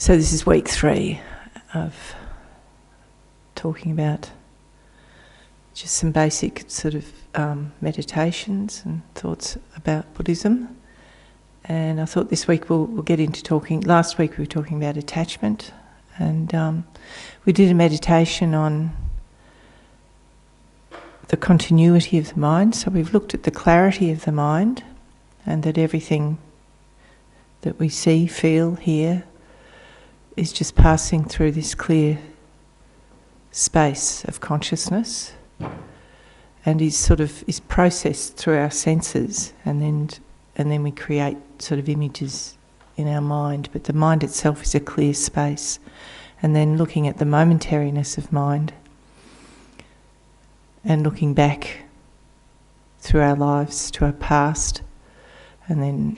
So this is week 3 of talking about just some basic sort of meditations and thoughts about Buddhism. And I thought this week we'll get into talking. Last week we were talking about attachment, and we did a meditation on the continuity of the mind. So we've looked at the clarity of the mind, and that everything that we see, feel, hear is just passing through this clear space of consciousness, and is processed through our senses, and then we create sort of images in our mind. But the mind itself is a clear space. And then looking at the momentariness of mind, and looking back through our lives to our past, and then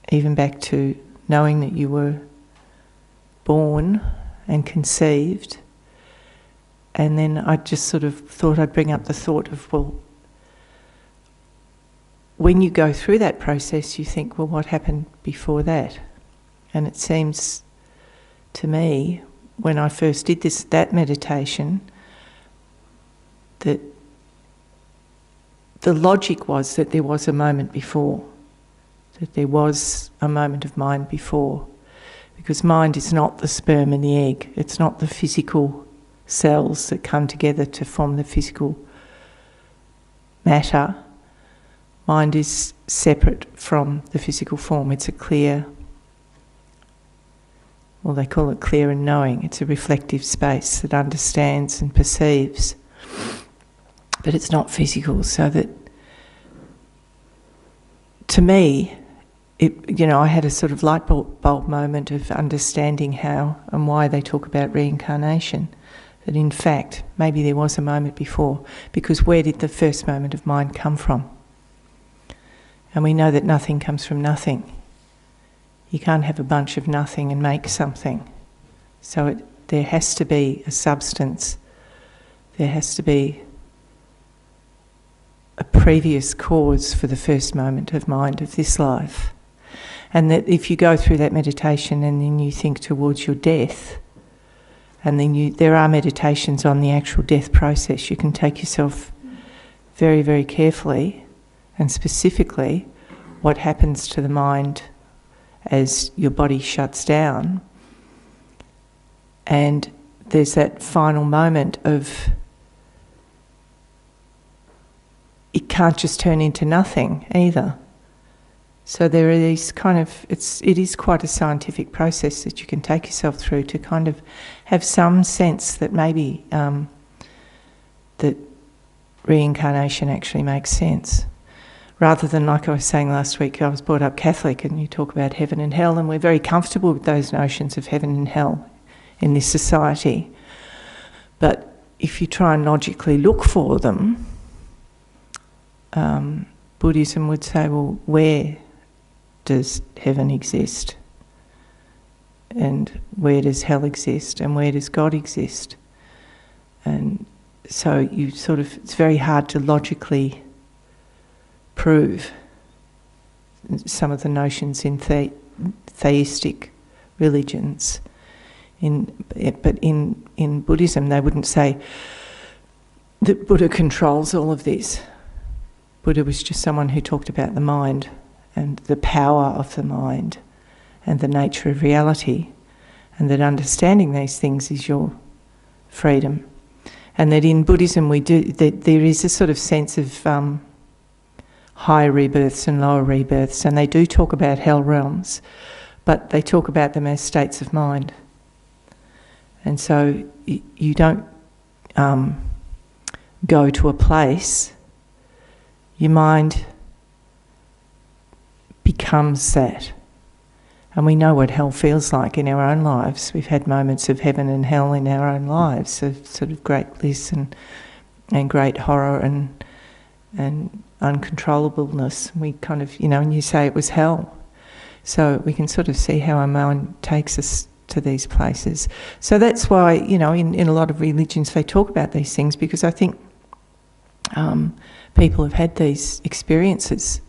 even back to knowing that you were born and conceived. And then I just sort of thought I'd bring up the thought of, well, when you go through that process, you think, well, what happened before that? And it seems to me, when I first did that meditation, that the logic was that there was a moment before, that there was a moment of mind before, because mind is not the sperm and the egg. It's not the physical cells that come together to form the physical matter. Mind is separate from the physical form. It's a clear, well, they call it clear and knowing. It's a reflective space that understands and perceives, but it's not physical. So that, to me, I had a sort of light bulb moment of understanding how and why they talk about reincarnation. That in fact, maybe there was a moment before, because where did the first moment of mind come from? And we know that nothing comes from nothing. You can't have a bunch of nothing and make something. So there has to be a substance. There has to be a previous cause for the first moment of mind of this life. And that if you go through that meditation and then you think towards your death, and then there are meditations on the actual death process. You can take yourself very, very carefully and specifically what happens to the mind as your body shuts down. And there's that final moment of, it can't just turn into nothing either. So there are these kind of, it is quite a scientific process that you can take yourself through to kind of have some sense that maybe that reincarnation actually makes sense. Rather than, like I was saying last week, I was brought up Catholic, and you talk about heaven and hell, and we're very comfortable with those notions of heaven and hell in this society. But if you try and logically look for them, Buddhism would say, well, where does heaven exist? And where does hell exist? And where does God exist? And so it's very hard to logically prove some of the notions in theistic religions. But in Buddhism, they wouldn't say that Buddha controls all of this. Buddha was just someone who talked about the mind and the power of the mind and the nature of reality, and that understanding these things is your freedom. And that in Buddhism there is a sort of sense of higher rebirths and lower rebirths, and they do talk about hell realms, but they talk about them as states of mind. And so you don't go to a place. Your mind becomes that. And we know what hell feels like in our own lives. We've had moments of heaven and hell in our own lives, of sort of great bliss and great horror and uncontrollableness. We kind of, and you say it was hell. So we can sort of see how our mind takes us to these places. So that's why, in a lot of religions they talk about these things, because I think people have had these experiences.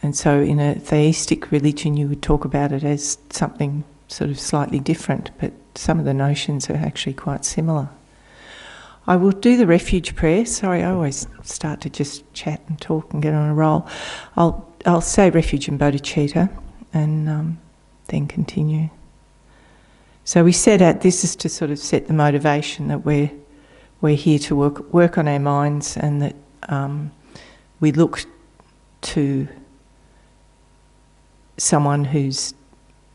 And so in a theistic religion you would talk about it as something sort of slightly different, but some of the notions are actually quite similar. I will do the refuge prayer. Sorry, I always start to just chat and talk and get on a roll. I'll say refuge and bodhicitta and then continue. So we set out, this is to sort of set the motivation that we're here to work on our minds, and that we look to someone who's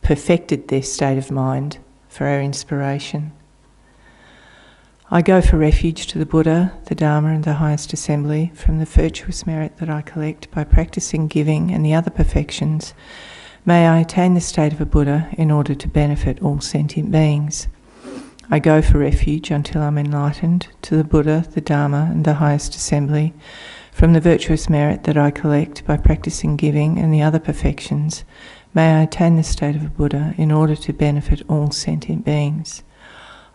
perfected their state of mind for our inspiration. I go for refuge to the Buddha, the Dharma and the highest assembly from the virtuous merit that I collect by practicing giving and the other perfections. May I attain the state of a Buddha in order to benefit all sentient beings. I go for refuge until I'm enlightened to the Buddha, the Dharma and the highest assembly from the virtuous merit that I collect by practicing giving and the other perfections. May I attain the state of a Buddha in order to benefit all sentient beings.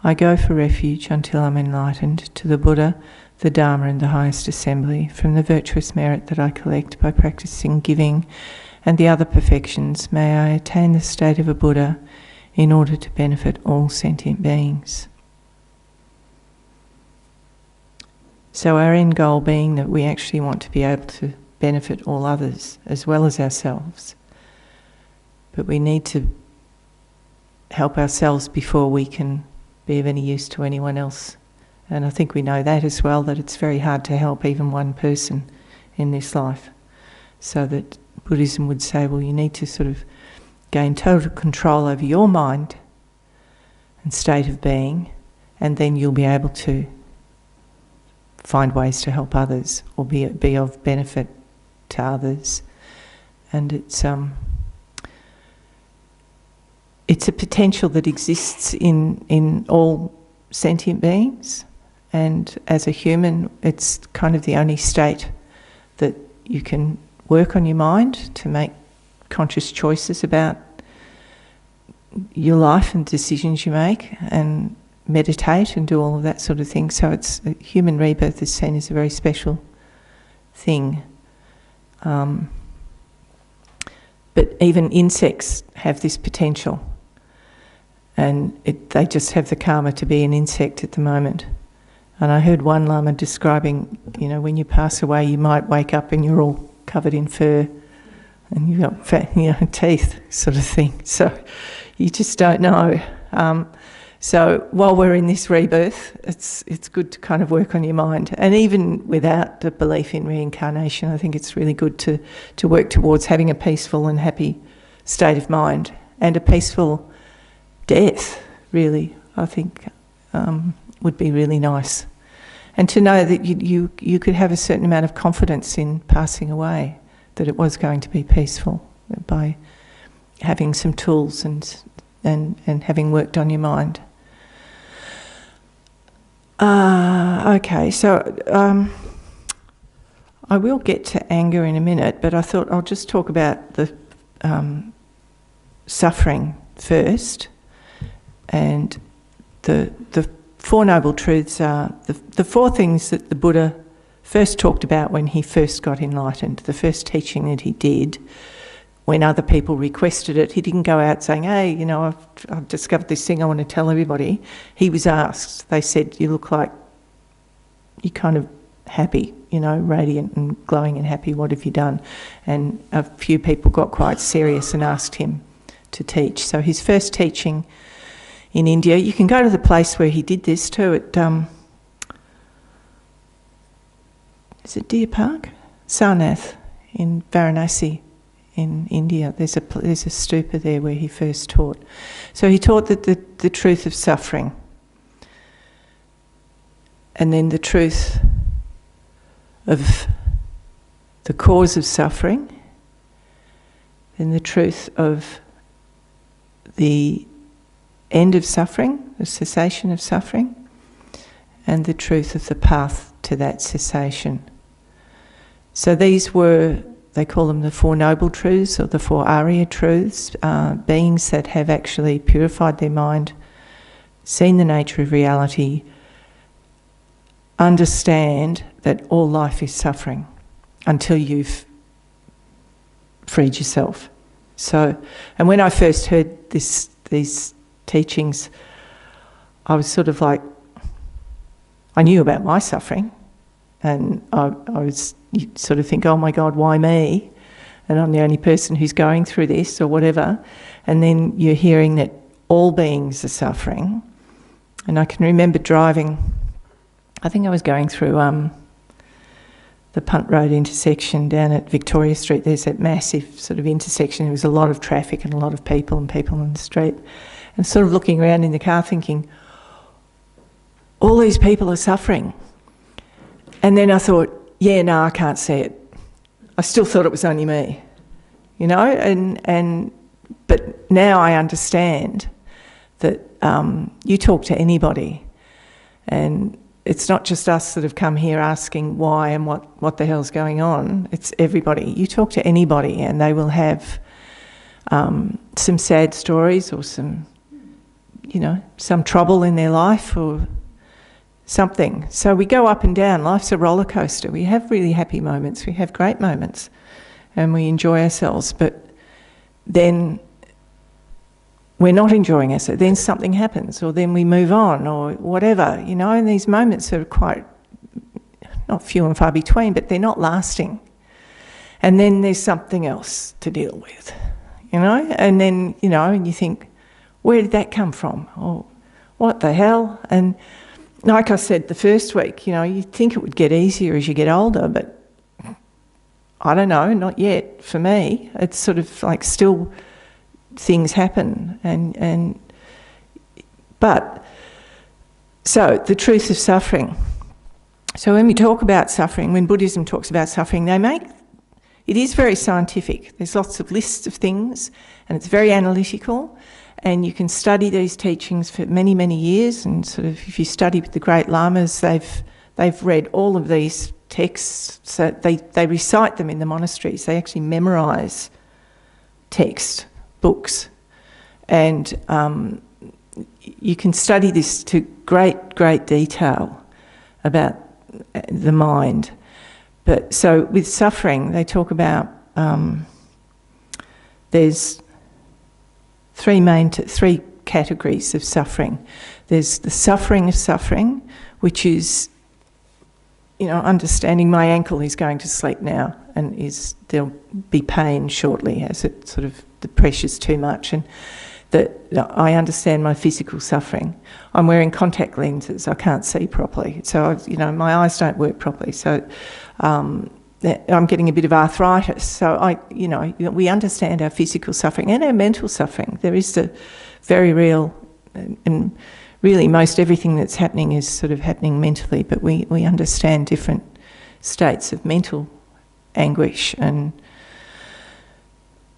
I go for refuge until I'm enlightened to the Buddha, the Dharma and the highest assembly from the virtuous merit that I collect by practicing giving and the other perfections. May I attain the state of a Buddha in order to benefit all sentient beings. So our end goal being that we actually want to be able to benefit all others as well as ourselves. But we need to help ourselves before we can be of any use to anyone else. And I think we know that as well, that it's very hard to help even one person in this life. So that Buddhism would say, well, you need to sort of gain total control over your mind and state of being, and then you'll be able to find ways to help others or be of benefit to others. And it's a potential that exists in all sentient beings, and as a human it's kind of the only state that you can work on your mind to make conscious choices about your life and decisions you make, and meditate and do all of that sort of thing. So it's human rebirth is seen as a very special thing. But even insects have this potential, and they just have the karma to be an insect at the moment. And I heard one Lama describing, when you pass away you might wake up and you're all covered in fur and you've got fat, teeth sort of thing. So you just don't know. So while we're in this rebirth, it's good to kind of work on your mind. And even without the belief in reincarnation, I think it's really good to work towards having a peaceful and happy state of mind and a peaceful death, really, I think would be really nice. And to know that you could have a certain amount of confidence in passing away, that it was going to be peaceful by having some tools and having worked on your mind. Okay, so I will get to anger in a minute, but I thought I'll just talk about the suffering first. And the Four Noble Truths are the four things that the Buddha first talked about when he first got enlightened. The first teaching that he did, when other people requested it, he didn't go out saying, hey, I've discovered this thing I want to tell everybody. He was asked. They said, you look like you're kind of happy, radiant and glowing and happy. What have you done? And a few people got quite serious and asked him to teach. So his first teaching in India, you can go to the place where he did this too, at is it Deer Park? Sarnath in Varanasi in India. There's a stupa there where he first taught. So he taught that the truth of suffering, and then the truth of the cause of suffering, then the truth of the end of suffering, the cessation of suffering, and the truth of the path to that cessation. So these were, they call them the Four Noble Truths or the Four Arya Truths, beings that have actually purified their mind, seen the nature of reality, understand that all life is suffering until you've freed yourself. So, and when I first heard this these teachings, I was sort of like, I knew about my suffering, and you sort of think, oh my God, why me? And I'm the only person who's going through this or whatever. And then you're hearing that all beings are suffering. And I can remember driving, I think I was going through the Punt Road intersection down at Victoria Street. There's that massive sort of intersection. There was a lot of traffic and a lot of people on the street. And sort of looking around in the car thinking, all these people are suffering. And then I thought, yeah, no, I can't see it. I still thought it was only me, you know, but now I understand that you talk to anybody, and it's not just us that have come here asking why and what the hell's going on. It's everybody. You talk to anybody and they will have some sad stories or some trouble in their life or something. So we go up and down. Life's a roller coaster. We have really happy moments. We have great moments and we enjoy ourselves. But then we're not enjoying ourselves. Then something happens, or then we move on, or whatever, you know, and these moments are quite, not few and far between, but they're not lasting. And then there's something else to deal with, you know, and then, you know, and you think, where did that come from? Or what the hell? And like I said the first week, you know, you think it would get easier as you get older, but I don't know, not yet for me. It's sort of like still things happen but so the truth of suffering. So when we talk about suffering, when Buddhism talks about suffering, it is very scientific. There's lots of lists of things and it's very analytical, and you can study these teachings for many, many years, and sort of if you study with the great lamas, they've read all of these texts, so they recite them in the monasteries. They actually memorise text books, and you can study this to great detail about the mind. But so with suffering, they talk about there's three categories of suffering. There's the suffering of suffering, which is, you know, understanding my ankle is going to sleep now, and there'll be pain shortly as it sort of the pressure's too much, and that I understand my physical suffering. I'm wearing contact lenses, I can't see properly, so my eyes don't work properly, so I'm getting a bit of arthritis. So we understand our physical suffering and our mental suffering. There is the very real, and really most everything that's happening is sort of happening mentally, but we understand different states of mental anguish and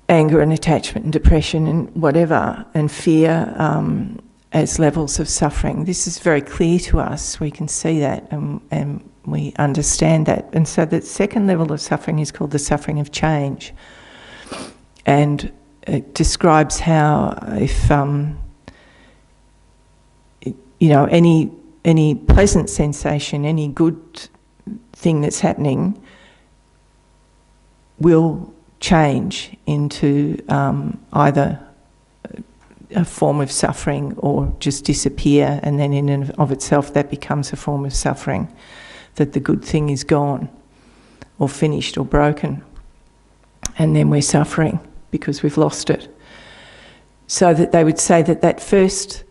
anger and attachment and depression and whatever, and fear as levels of suffering. This is very clear to us. We can see that and we understand that. And so the second level of suffering is called the suffering of change. And it describes how if any pleasant sensation, any good thing that's happening will change into either a form of suffering or just disappear, and then in and of itself that becomes a form of suffering, that the good thing is gone or finished or broken, and then we're suffering because we've lost it. So that they would say that first,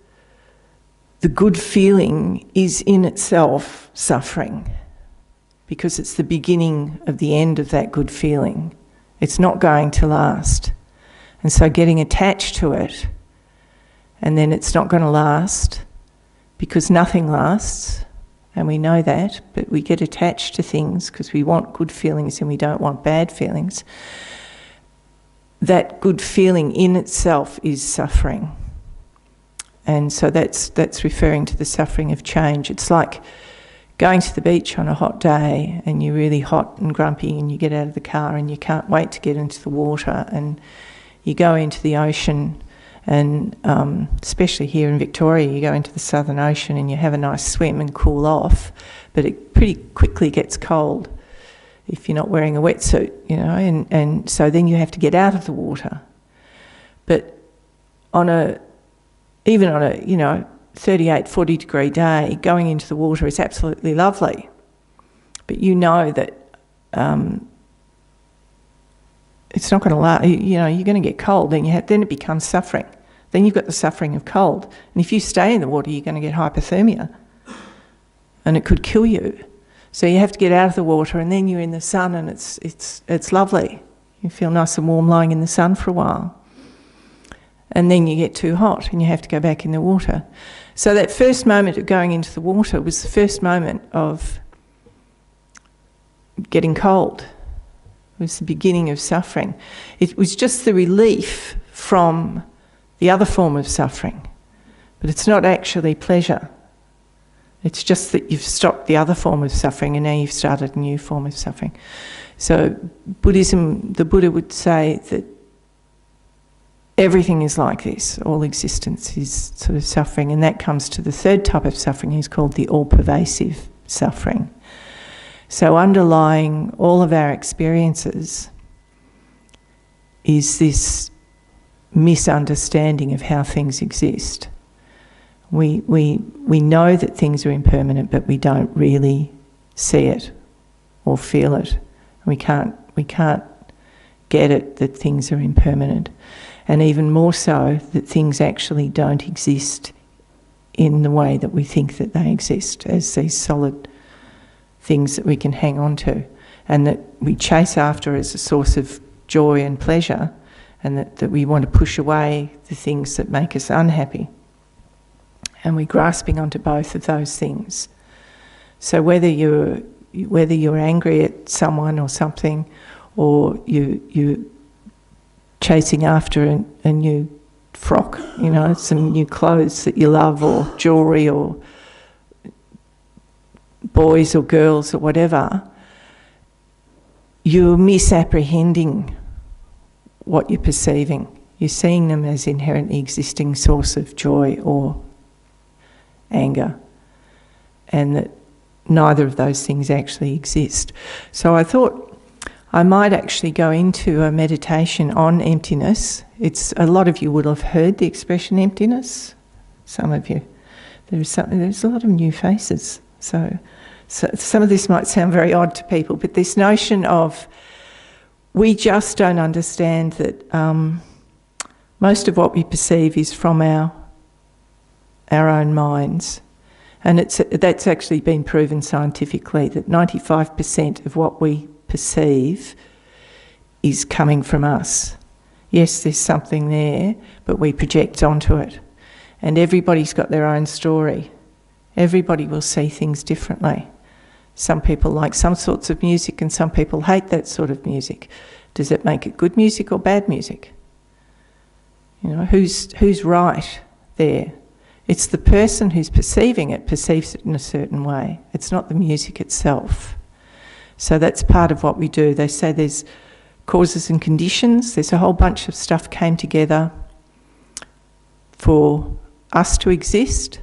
the good feeling is in itself suffering, because it's the beginning of the end of that good feeling. It's not going to last. And so getting attached to it, and then it's not going to last, because nothing lasts, and we know that, but we get attached to things because we want good feelings and we don't want bad feelings. That good feeling in itself is suffering. And so that's referring to the suffering of change. It's like going to the beach on a hot day and you're really hot and grumpy, and you get out of the car and you can't wait to get into the water, and you go into the ocean, and especially here in Victoria, you go into the Southern Ocean and you have a nice swim and cool off, but it pretty quickly gets cold if you're not wearing a wetsuit, and so then you have to get out of the water. But on a even on a 38, 40 degree day, going into the water is absolutely lovely. But you know that it's not going to last. You're going to get cold, and then it becomes suffering. Then you've got the suffering of cold. And if you stay in the water, you're going to get hypothermia, and it could kill you. So you have to get out of the water, and then you're in the sun, and it's lovely. You feel nice and warm lying in the sun for a while. And then you get too hot and you have to go back in the water. So that first moment of going into the water was the first moment of getting cold. It was the beginning of suffering. It was just the relief from the other form of suffering. But it's not actually pleasure. It's just that you've stopped the other form of suffering and now you've started a new form of suffering. So Buddhism, the Buddha would say that everything is like this. All existence is sort of suffering, and that comes to the third type of suffering, is called the all-pervasive suffering. So underlying all of our experiences is this misunderstanding of how things exist. We know that things are impermanent, but we don't really see it or feel it. We can't get it that things are impermanent. And even more so, that things actually don't exist in the way that we think that they exist, as these solid things that we can hang on to, and that we chase after as a source of joy and pleasure, and that we want to push away the things that make us unhappy. And we're grasping onto both of those things. So whether you're angry at someone or something, or you chasing after a new frock, some new clothes that you love, or jewellery, or boys or girls or whatever, you're misapprehending what you're perceiving. You're seeing them as inherently existing source of joy or anger, and that neither of those things actually exist. So I thought I might actually go into a meditation on emptiness. A lot of you would have heard the expression emptiness. Some of you. There's a lot of new faces. So some of this might sound very odd to people, but this notion of we just don't understand that most of what we perceive is from our own minds. And that's actually been proven scientifically, that 95% of what we perceive is coming from us. Yes, there's something there, but we project onto it. And everybody's got their own story. Everybody will see things differently. Some people like some sorts of music and some people hate that sort of music. Does it make it good music or bad music? Who's right there? It's the person who's perceiving it perceives it in a certain way. It's not the music itself. So that's part of what we do. They say there's causes and conditions. There's a whole bunch of stuff came together for us to exist,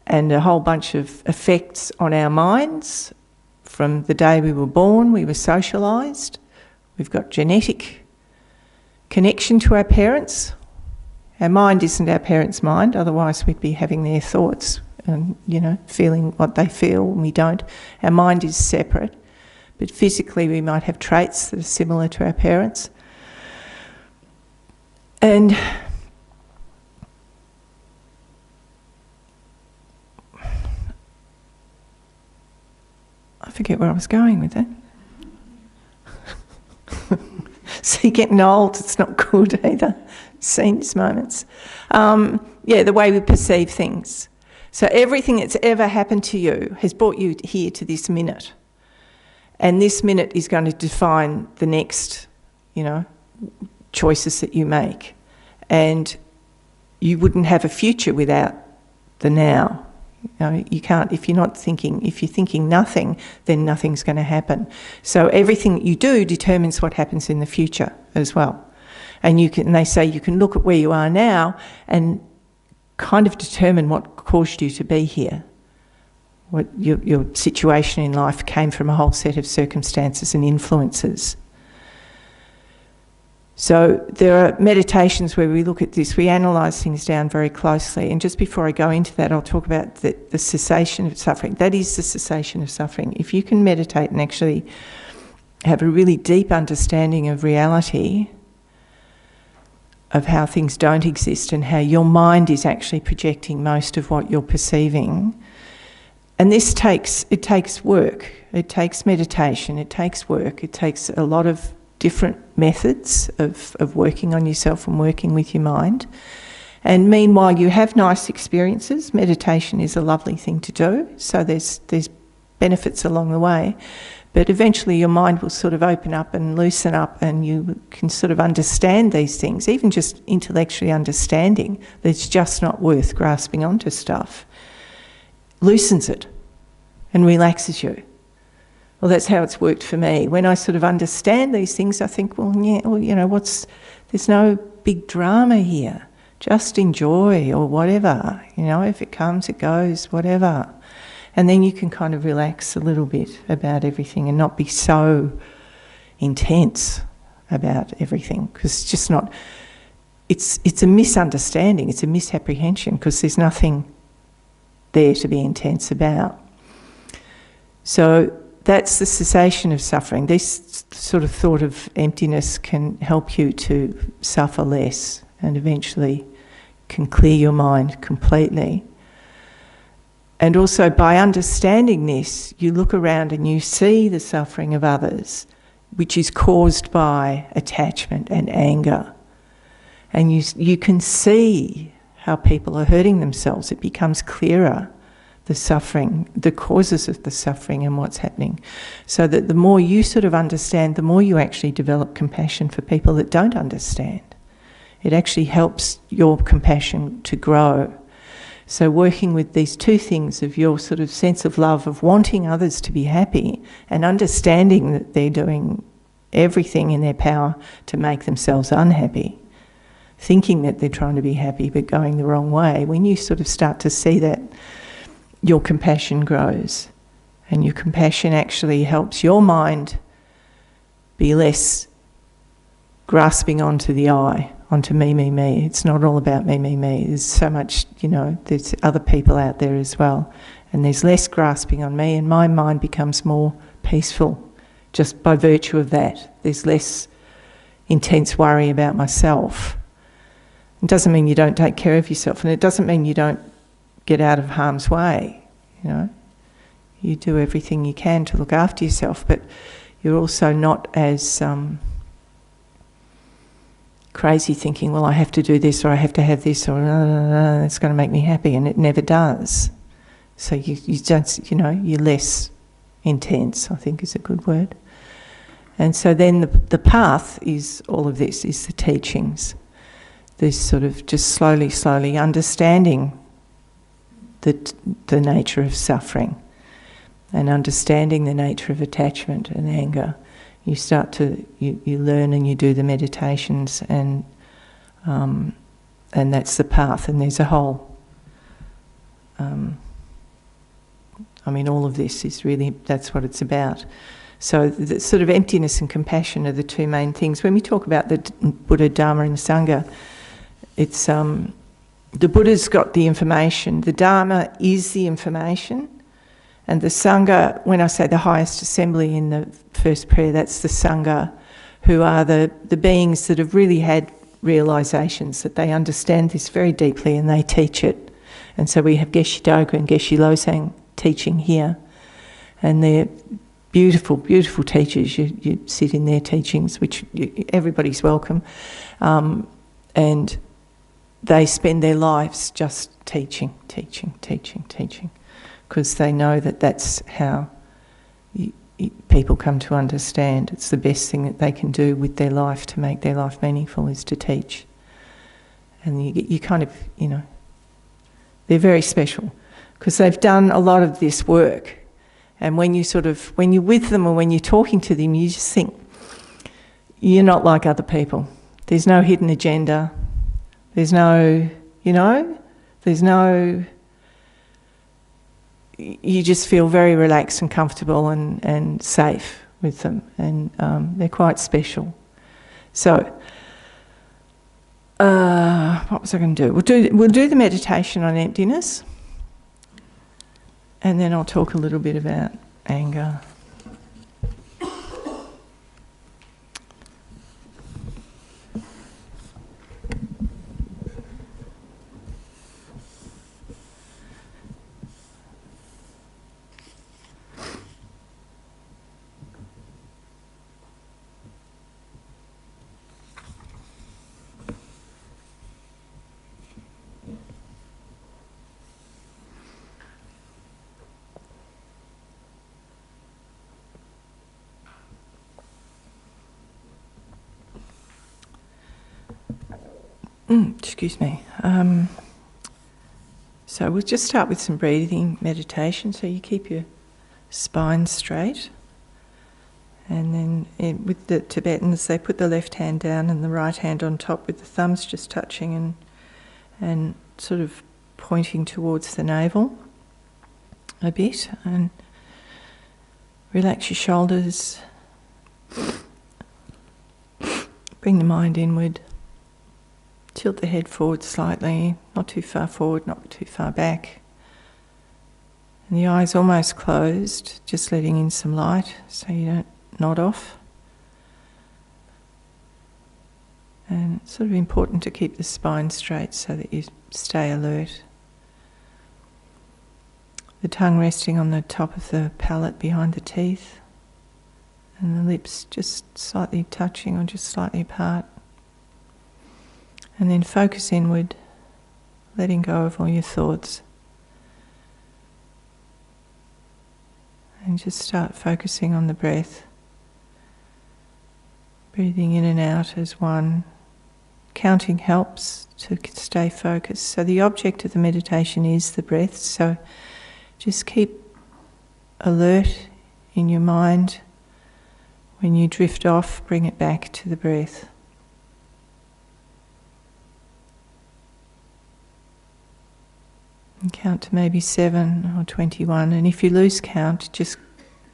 and a whole bunch of effects on our minds. From the day we were born, we were socialised. We've got genetic connection to our parents. Our mind isn't our parents' mind, otherwise we'd be having their thoughts and, feeling what they feel, and we don't. Our mind is separate, but physically we might have traits that are similar to our parents. And I forget where I was going with that. See, getting old, it's not good either. Seniors moments. The way we perceive things. So everything that's ever happened to you has brought you here to this minute. And this minute is going to define the next, choices that you make. And you wouldn't have a future without the now. You can't, if you're thinking nothing, then nothing's going to happen. So everything that you do determines what happens in the future as well. And they say you can look at where you are now and kind of determine what caused you to be here. What your situation in life came from a whole set of circumstances and influences. So there are meditations where we look at this, we analyse things down very closely. And just before I go into that, I'll talk about the cessation of suffering. That is the cessation of suffering. If you can meditate and actually have a really deep understanding of reality, of how things don't exist and how your mind is actually projecting most of what you're perceiving. And this takes work. It takes meditation, it takes work, it takes a lot of different methods of working on yourself and working with your mind. And meanwhile, you have nice experiences. Meditation is a lovely thing to do, so there's benefits along the way. But eventually your mind will sort of open up and loosen up, and you can sort of understand these things, even just intellectually understanding that it's just not worth grasping onto stuff. Loosens it and relaxes you. Well, that's how it's worked for me. When I sort of understand these things, I think, there's no big drama here. Just enjoy, or whatever. If it comes, it goes, whatever. And then you can kind of relax a little bit about everything and not be so intense about everything, because it's just not. It's a misunderstanding. It's a misapprehension, because there's nothing there to be intense about. So that's the cessation of suffering. This sort of thought of emptiness can help you to suffer less and eventually can clear your mind completely. And also by understanding this, you look around and you see the suffering of others, which is caused by attachment and anger. And you can see how people are hurting themselves. It becomes clearer, the suffering, the causes of the suffering and what's happening. So that the more you sort of understand, the more you actually develop compassion for people that don't understand. It actually helps your compassion to grow. So working with these two things of your sort of sense of love, of wanting others to be happy and understanding that they're doing everything in their power to make themselves unhappy, thinking that they're trying to be happy but going the wrong way, when you sort of start to see that, your compassion grows. And your compassion actually helps your mind be less grasping onto the I, onto me, me, me. It's not all about me, me, me. There's so much, there's other people out there as well. And there's less grasping on me, and my mind becomes more peaceful just by virtue of that. There's less intense worry about myself. It doesn't mean you don't take care of yourself, and it doesn't mean you don't get out of harm's way. You do everything you can to look after yourself, but you're also not as crazy thinking, well, I have to do this, or I have to have this, or it's going to make me happy, and it never does. So you don't, you're less intense, I think is a good word. And so then the path is all of this, is the teachings. This sort of just slowly understanding the nature of suffering and understanding the nature of attachment and anger. You start to, you learn and you do the meditations, and that's the path. And there's a whole, all of this is really, that's what it's about. So the sort of emptiness and compassion are the two main things. When we talk about the Buddha, Dharma and Sangha, it's the Buddha's got the information, the Dharma is the information, and the Sangha, when I say the highest assembly in the first prayer, that's the Sangha, who are the beings that have really had realisations, that they understand this very deeply and they teach it. And so we have Geshe Doga and Geshe Losang teaching here, and they're beautiful, beautiful teachers. You sit in their teachings, which everybody's welcome, and they spend their lives just teaching, because they know that that's how people come to understand. It's the best thing that they can do with their life to make their life meaningful, is to teach. And you kind of, they're very special, because they've done a lot of this work. And when you're with them or when you're talking to them, you just think, you're not like other people. There's no hidden agenda. There's no, you just feel very relaxed and comfortable and safe with them, and they're quite special. So What was I going to do? We'll do the meditation on emptiness, and then I'll talk a little bit about anger. Excuse me. So we'll just start with some breathing meditation. So you keep your spine straight. And then with the Tibetans, they put the left hand down and the right hand on top with the thumbs just touching and sort of pointing towards the navel a bit. And relax your shoulders. Bring the mind inward. Tilt the head forward slightly, not too far forward, not too far back. And the eyes almost closed, just letting in some light so you don't nod off. And it's sort of important to keep the spine straight so that you stay alert. The tongue resting on the top of the palate behind the teeth, and the lips just slightly touching or just slightly apart. And then focus inward, letting go of all your thoughts. And just start focusing on the breath. Breathing in and out as one. Counting helps to stay focused. So the object of the meditation is the breath. So just keep alert in your mind. When you drift off, bring it back to the breath. And count to maybe 7 or 21, and if you lose count, just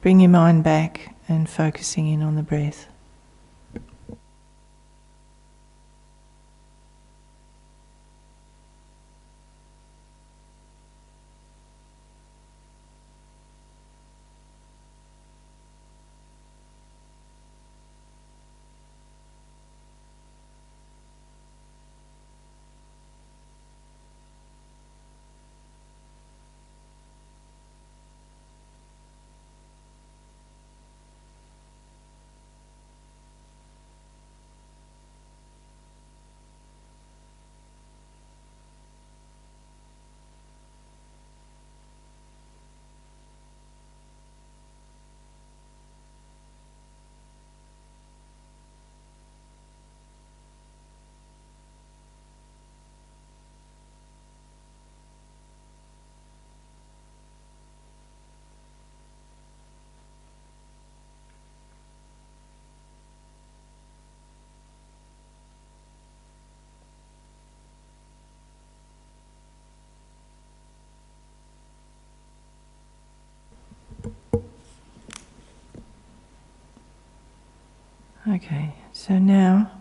bring your mind back and focusing in on the breath. Okay, so now,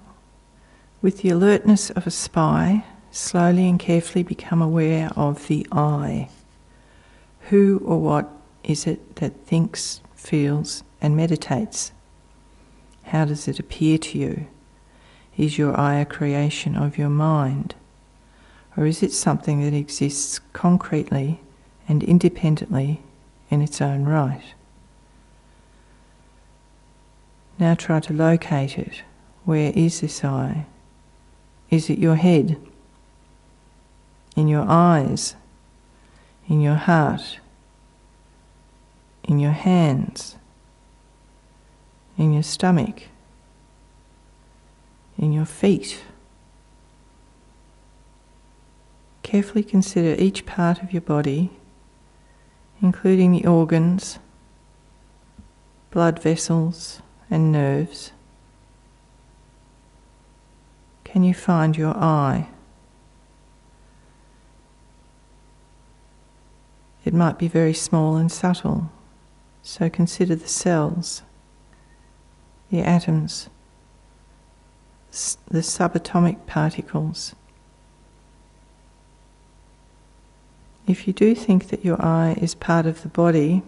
with the alertness of a spy, slowly and carefully become aware of the I. Who or what is it that thinks, feels, and meditates? How does it appear to you? Is your I a creation of your mind? Or is it something that exists concretely and independently in its own right? Now try to locate it. Where is this I? Is it your head? In your eyes? In your heart? In your hands? In your stomach? In your feet? Carefully consider each part of your body, including the organs, blood vessels, and nerves. Can you find your I? It might be very small and subtle, so consider the cells, the atoms, the subatomic particles. If you do think that your eye is part of the body,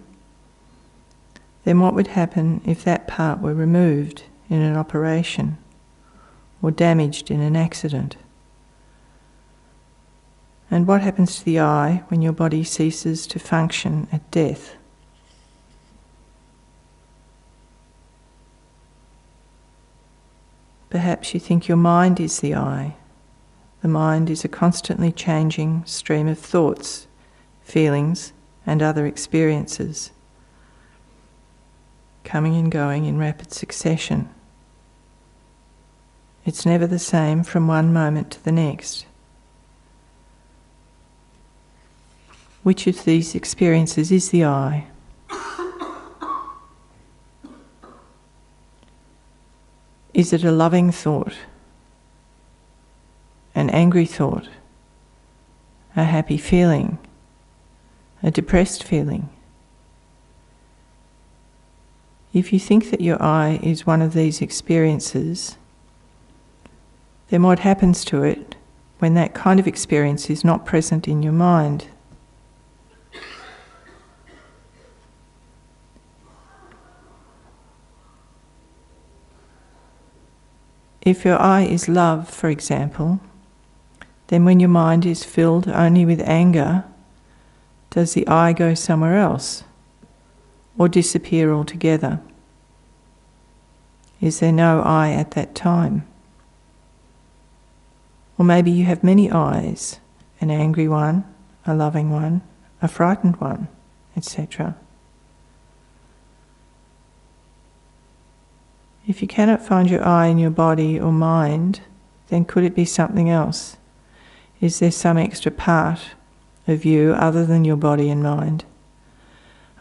then what would happen if that part were removed in an operation or damaged in an accident? And what happens to the eye when your body ceases to function at death? Perhaps you think your mind is the eye. The mind is a constantly changing stream of thoughts, feelings, and other experiences, coming and going in rapid succession. It's never the same from one moment to the next. Which of these experiences is the I? Is it a loving thought, an angry thought, a happy feeling, a depressed feeling? If you think that your I is one of these experiences, then what happens to it when that kind of experience is not present in your mind? If your I is love, for example, then when your mind is filled only with anger, does the I go somewhere else or disappear altogether? Is there no I at that time? Or maybe you have many I's, an angry one, a loving one, a frightened one, etc. If you cannot find your I in your body or mind, then could it be something else? Is there some extra part of you other than your body and mind?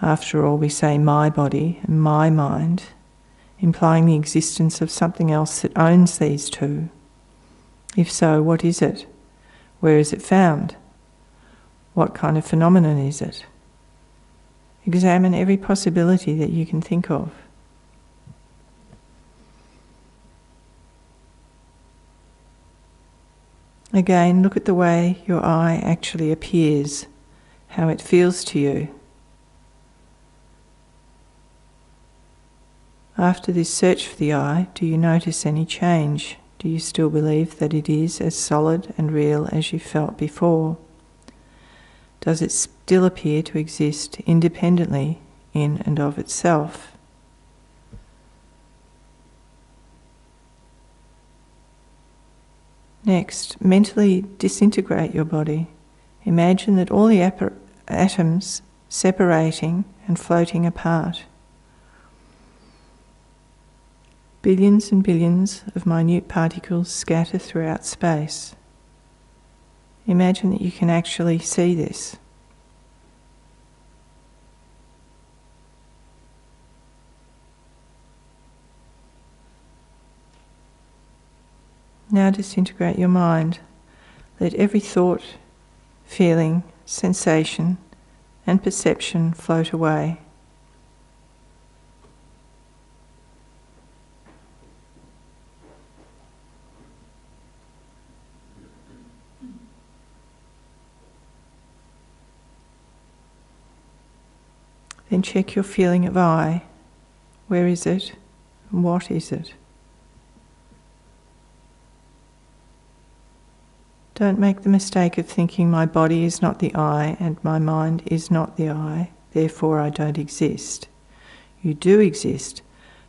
After all, we say my body and my mind, implying the existence of something else that owns these two. If so, what is it? Where is it found? What kind of phenomenon is it? Examine every possibility that you can think of. Again, look at the way your I actually appears, how it feels to you. After this search for the I, do you notice any change? Do you still believe that it is as solid and real as you felt before? Does it still appear to exist independently in and of itself? Next, mentally disintegrate your body. Imagine that all the atoms separating and floating apart. Billions and billions of minute particles scatter throughout space. Imagine that you can actually see this. Now disintegrate your mind. Let every thought, feeling, sensation, and perception float away. Then check your feeling of I. Where is it? And what is it? Don't make the mistake of thinking my body is not the I and my mind is not the I, therefore I don't exist. You do exist,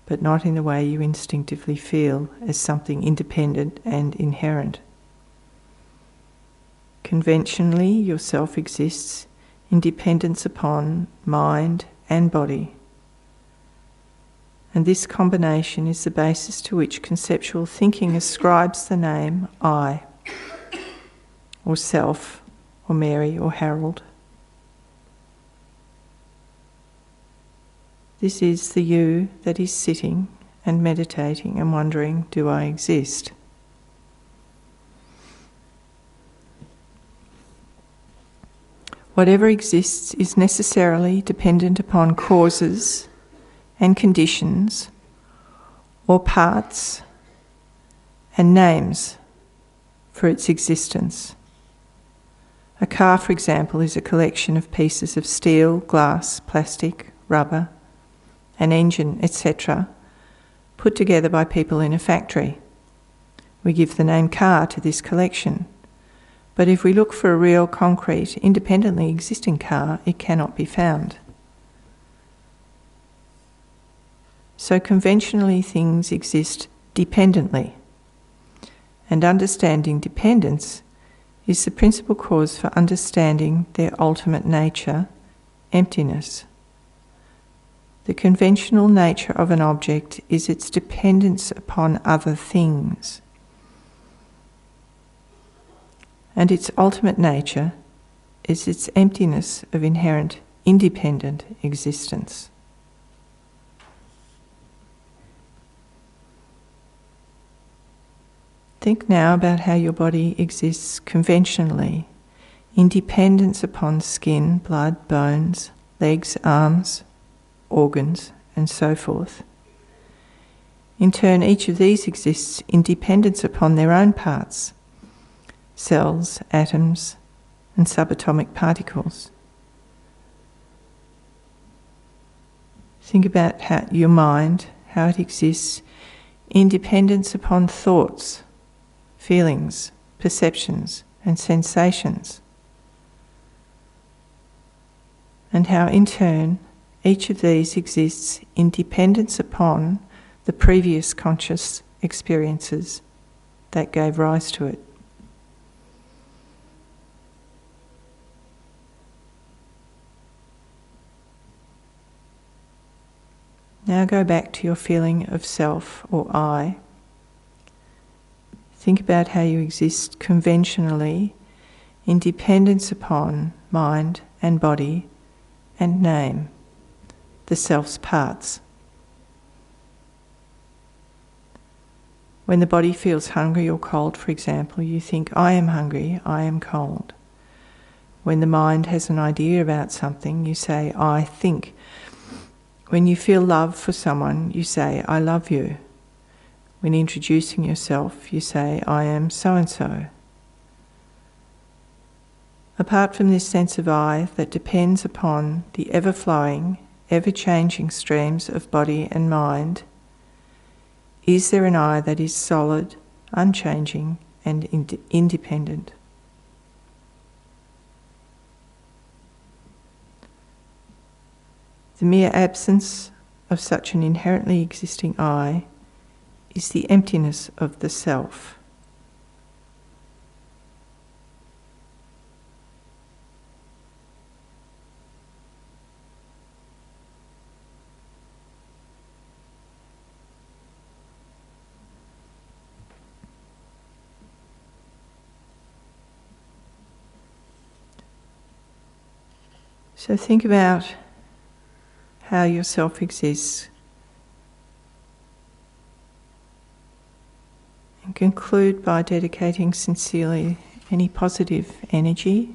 but not in the way you instinctively feel, as something independent and inherent. Conventionally, yourself exists in dependence upon mind and body. And this combination is the basis to which conceptual thinking ascribes the name I, or self, or Mary, or Harold. This is the you that is sitting and meditating and wondering, do I exist? Whatever exists is necessarily dependent upon causes and conditions, or parts and names for its existence. A car, for example, is a collection of pieces of steel, glass, plastic, rubber, an engine, etc., put together by people in a factory. We give the name car to this collection. But if we look for a real, concrete, independently existing car, it cannot be found. So conventionally things exist dependently. And understanding dependence is the principal cause for understanding their ultimate nature, emptiness. The conventional nature of an object is its dependence upon other things. And its ultimate nature is its emptiness of inherent independent existence. Think now about how your body exists conventionally, in dependence upon skin, blood, bones, legs, arms, organs, and so forth. In turn, each of these exists in dependence upon their own parts, cells, atoms, and subatomic particles. Think about how your mind, how it exists in dependence upon thoughts, feelings, perceptions, and sensations. And how in turn each of these exists in dependence upon the previous conscious experiences that gave rise to it. Now go back to your feeling of self or I. Think about how you exist conventionally in dependence upon mind and body and name, the self's parts. When the body feels hungry or cold, for example, you think, I am hungry, I am cold. When the mind has an idea about something, you say, I think. When you feel love for someone, you say, I love you. When introducing yourself, you say, I am so-and-so. Apart from this sense of I that depends upon the ever-flowing, ever-changing streams of body and mind, is there an I that is solid, unchanging, and independent? The mere absence of such an inherently existing I is the emptiness of the self. So think about how your self exists and conclude by dedicating sincerely any positive energy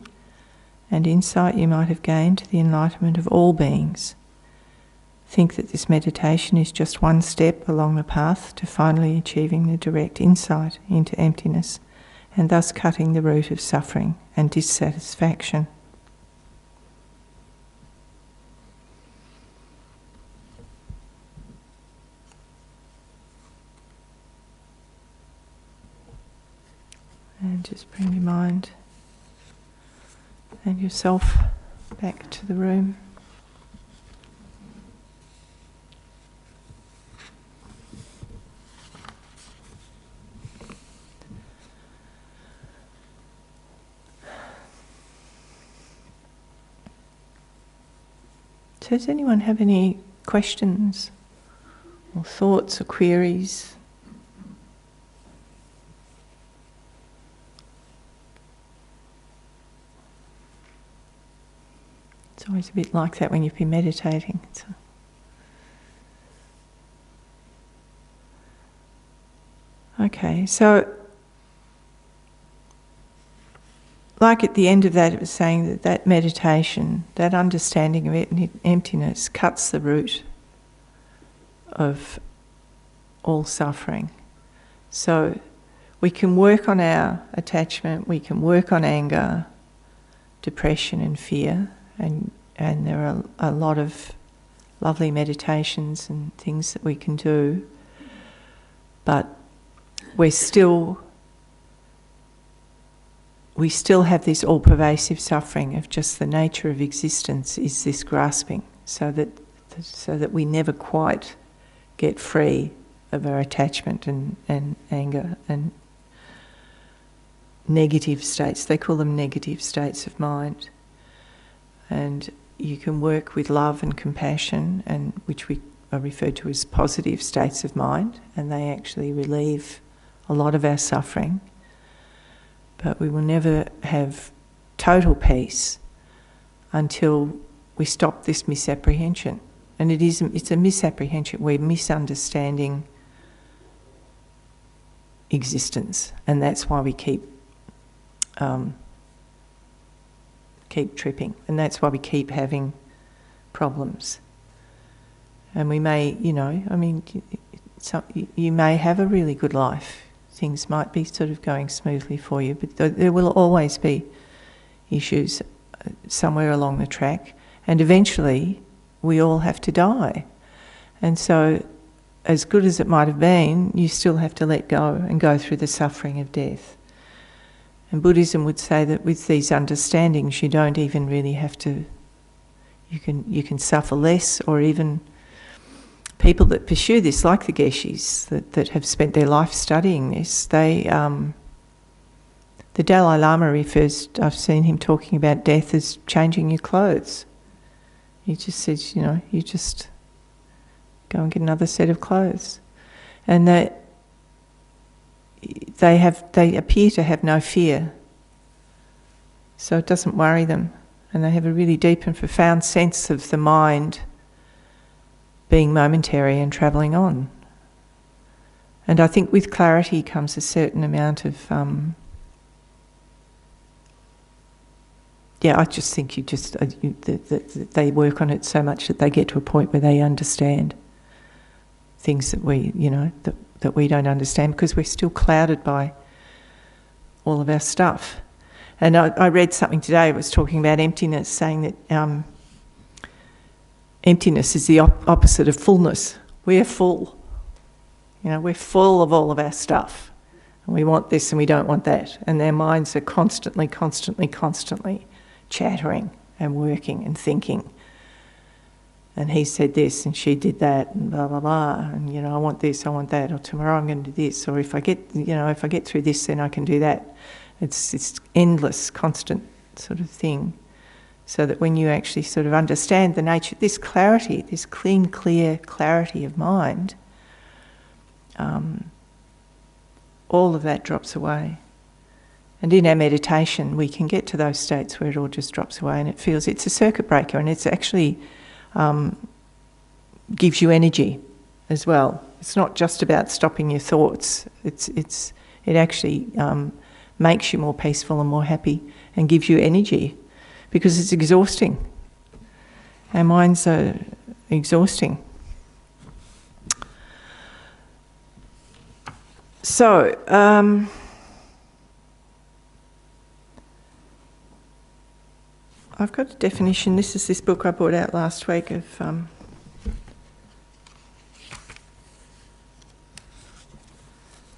and insight you might have gained to the enlightenment of all beings. Think that this meditation is just one step along the path to finally achieving the direct insight into emptiness and thus cutting the root of suffering and dissatisfaction. And just bring your mind and yourself back to the room. So does anyone have any questions or thoughts or queries? It's always a bit like that when you've been meditating. Okay, so like at the end of that, it was saying that that meditation, that understanding of emptiness, cuts the root of all suffering. So we can work on our attachment, we can work on anger, depression and fear, and there are a lot of lovely meditations and things that we can do, but we still have this all-pervasive suffering of just the nature of existence is this grasping, so that we never quite get free of our attachment and anger and negative states. They call them negative states of mind. And you can work with love and compassion, and which we are referred to as positive states of mind, and they actually relieve a lot of our suffering. But we will never have total peace until we stop this misapprehension. And it's a misapprehension. We're misunderstanding existence, and that's why we keep tripping, and that's why we keep having problems. And we may, you may have a really good life. Things might be sort of going smoothly for you, but there will always be issues somewhere along the track, and eventually we all have to die. And so, as good as it might have been, you still have to let go and go through the suffering of death. And Buddhism would say that with these understandings, you don't even really have to. You can suffer less, or even people that pursue this, like the Geshis, that have spent their life studying this. The Dalai Lama refers. I've seen him talking about death as changing your clothes. He just says, you just go and get another set of clothes, and they appear to have no fear, so it doesn't worry them, and they have a really deep and profound sense of the mind being momentary and travelling on. And I think with clarity comes a certain amount of I just think they work on it so much that they get to a point where they understand things that we don't understand, because we're still clouded by all of our stuff. And I read something today. It was talking about emptiness, saying that emptiness is the opposite of fullness. We're full. We're full of all of our stuff. And we want this and we don't want that. And their minds are constantly chattering and working and thinking. And he said this and she did that and blah blah blah, and I want this, I want that, or tomorrow I'm going to do this, or if I get through this, then I can do that. It's endless, constant sort of thing. So that when you actually sort of understand the nature, this clarity, this clean, clear clarity of mind, all of that drops away. And in our meditation, we can get to those states where it all just drops away, and it's a circuit breaker, and it's actually gives you energy as well. It's not just about stopping your thoughts. It actually makes you more peaceful and more happy, and gives you energy, because it's exhausting. Our minds are exhausting. So, I've got a definition. This is this book I brought out last week of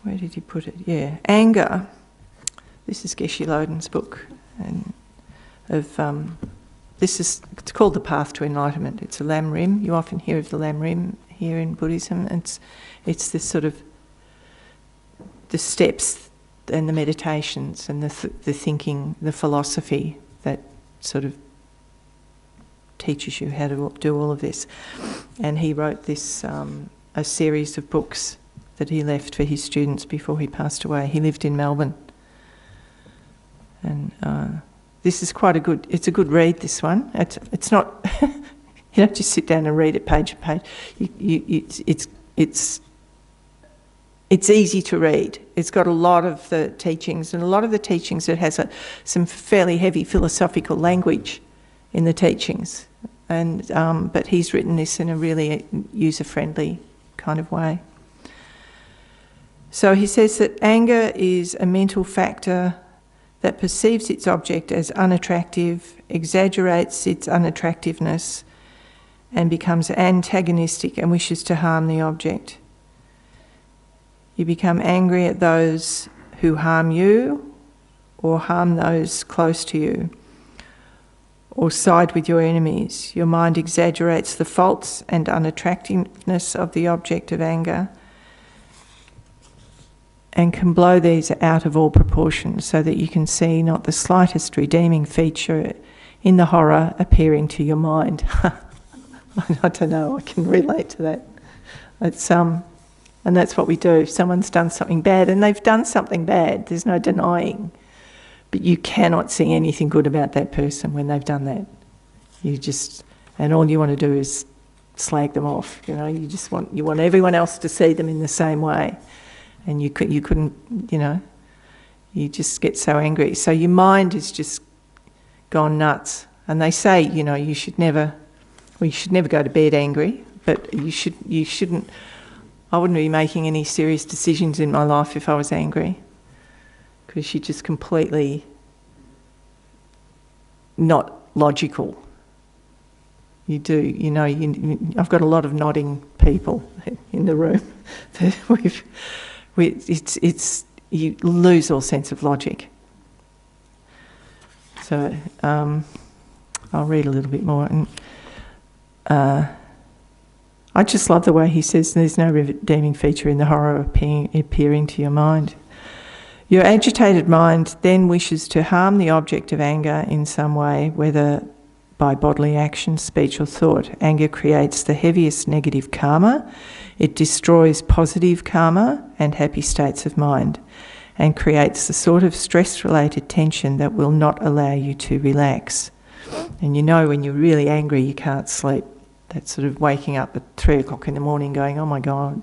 where did he put it? Yeah, anger. This is Geshe Loden's book, and it's called The Path to Enlightenment. It's a lam rim. You often hear of the lam rim here in Buddhism. It's this sort of the steps and the meditations and the thinking, the philosophy that sort of teaches you how to do all of this. And he wrote this a series of books that he left for his students before he passed away. He lived in Melbourne, and this is quite a good read, this one. It's not you don't just sit down and read it page to page. It's easy to read. It's got a lot of the teachings, and a lot of the teachings, it has some fairly heavy philosophical language in the teachings. And but he's written this in a really user-friendly kind of way. So he says that anger is a mental factor that perceives its object as unattractive, exaggerates its unattractiveness, and becomes antagonistic and wishes to harm the object. You become angry at those who harm you or harm those close to you, or side with your enemies. Your mind exaggerates the faults and unattractiveness of the object of anger and can blow these out of all proportion so that you can see not the slightest redeeming feature in the horror appearing to your mind. I don't know, I can relate to that. It's and that's what we do. If someone's done something bad, and they've done something bad, there's no denying, but you cannot see anything good about that person when they've done that. And all you want to do is slag them off. You know, you want everyone else to see them in the same way. And you couldn't, you just get so angry. So your mind has just gone nuts. And they say, you should never go to bed angry, but you shouldn't. I wouldn't be making any serious decisions in my life if I was angry, because you're just completely not logical. You do, I've got a lot of nodding people in the room. You lose all sense of logic. So I'll read a little bit more. And I just love the way he says there's no redeeming feature in the horror of appearing to your mind. Your agitated mind then wishes to harm the object of anger in some way, whether by bodily action, speech or thought. Anger creates the heaviest negative karma. It destroys positive karma and happy states of mind, and creates the sort of stress-related tension that will not allow you to relax. And when you're really angry, you can't sleep. That sort of waking up at 3 o'clock in the morning going, oh my God.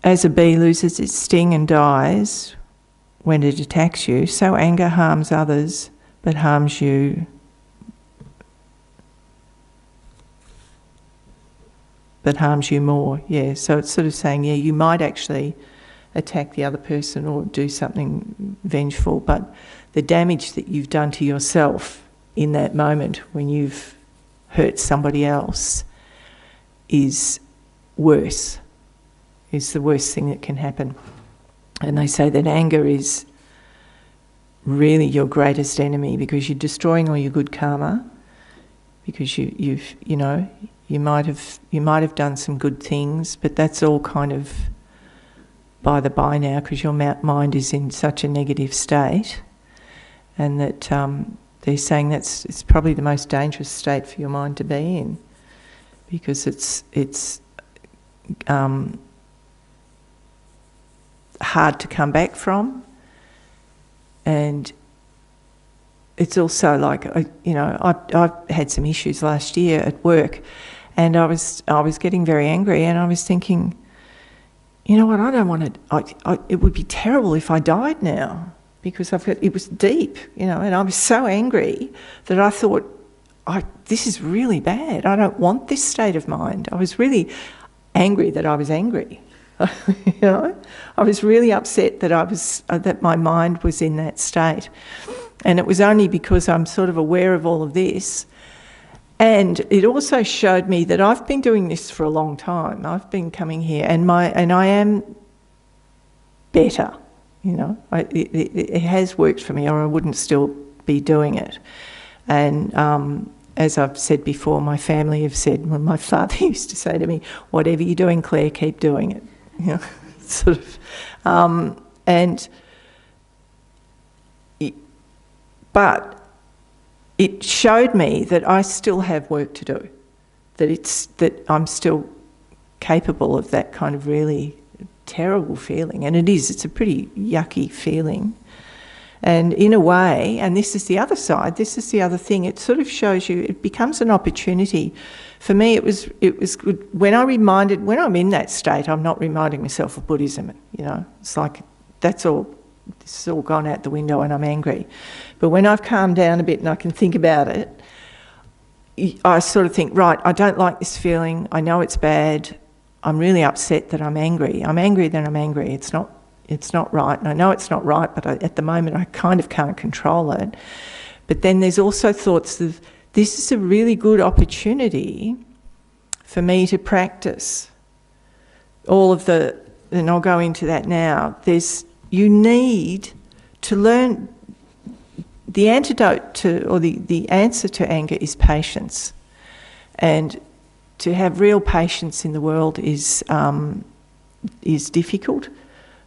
As a bee loses its sting and dies when it attacks you, so anger harms others but harms you. But harms you more, yeah. So it's sort of saying, you might actually attack the other person or do something vengeful, but the damage that you've done to yourself in that moment when you've hurt somebody else is worse, is the worst thing that can happen. And they say that anger is really your greatest enemy, because you're destroying all your good karma, because you might have done some good things, but that's all kind of by the by now, because your mind is in such a negative state, and that they're saying it's probably the most dangerous state for your mind to be in, because it's hard to come back from, and it's also like I had some issues last year at work, and I was getting very angry, and I was thinking, you know what, I don't want to. It would be terrible if I died now, because it was deep, and I was so angry that I thought, this is really bad. I don't want this state of mind. I was really angry that I was angry. I was really upset that my mind was in that state, and it was only because I'm sort of aware of all of this. And it also showed me that I've been doing this for a long time. I've been coming here, and I am better. It has worked for me, or I wouldn't still be doing it. And as I've said before, my family have said, well, my father used to say to me, "Whatever you're doing, Claire, keep doing it." Sort of, but it showed me that I still have work to do, that I'm still capable of that kind of really terrible feeling, and it's a pretty yucky feeling. And in a way, and this is the other side, this is the other thing, it sort of shows you, it becomes an opportunity. For me, it was good when I'm in that state, I'm not reminding myself of Buddhism. It's like this has all gone out the window and I'm angry. But when I've calmed down a bit and I can think about it, I sort of think, right, I don't like this feeling. I know it's bad. I'm really upset that I'm angry. I'm angry that I'm angry. It's not right. And I know it's not right, but at the moment I kind of can't control it. But then there's also thoughts of, this is a really good opportunity for me to practice all of the, and I'll go into that now, you need to learn, the antidote to, or the answer to anger is patience. And to have real patience in the world is difficult,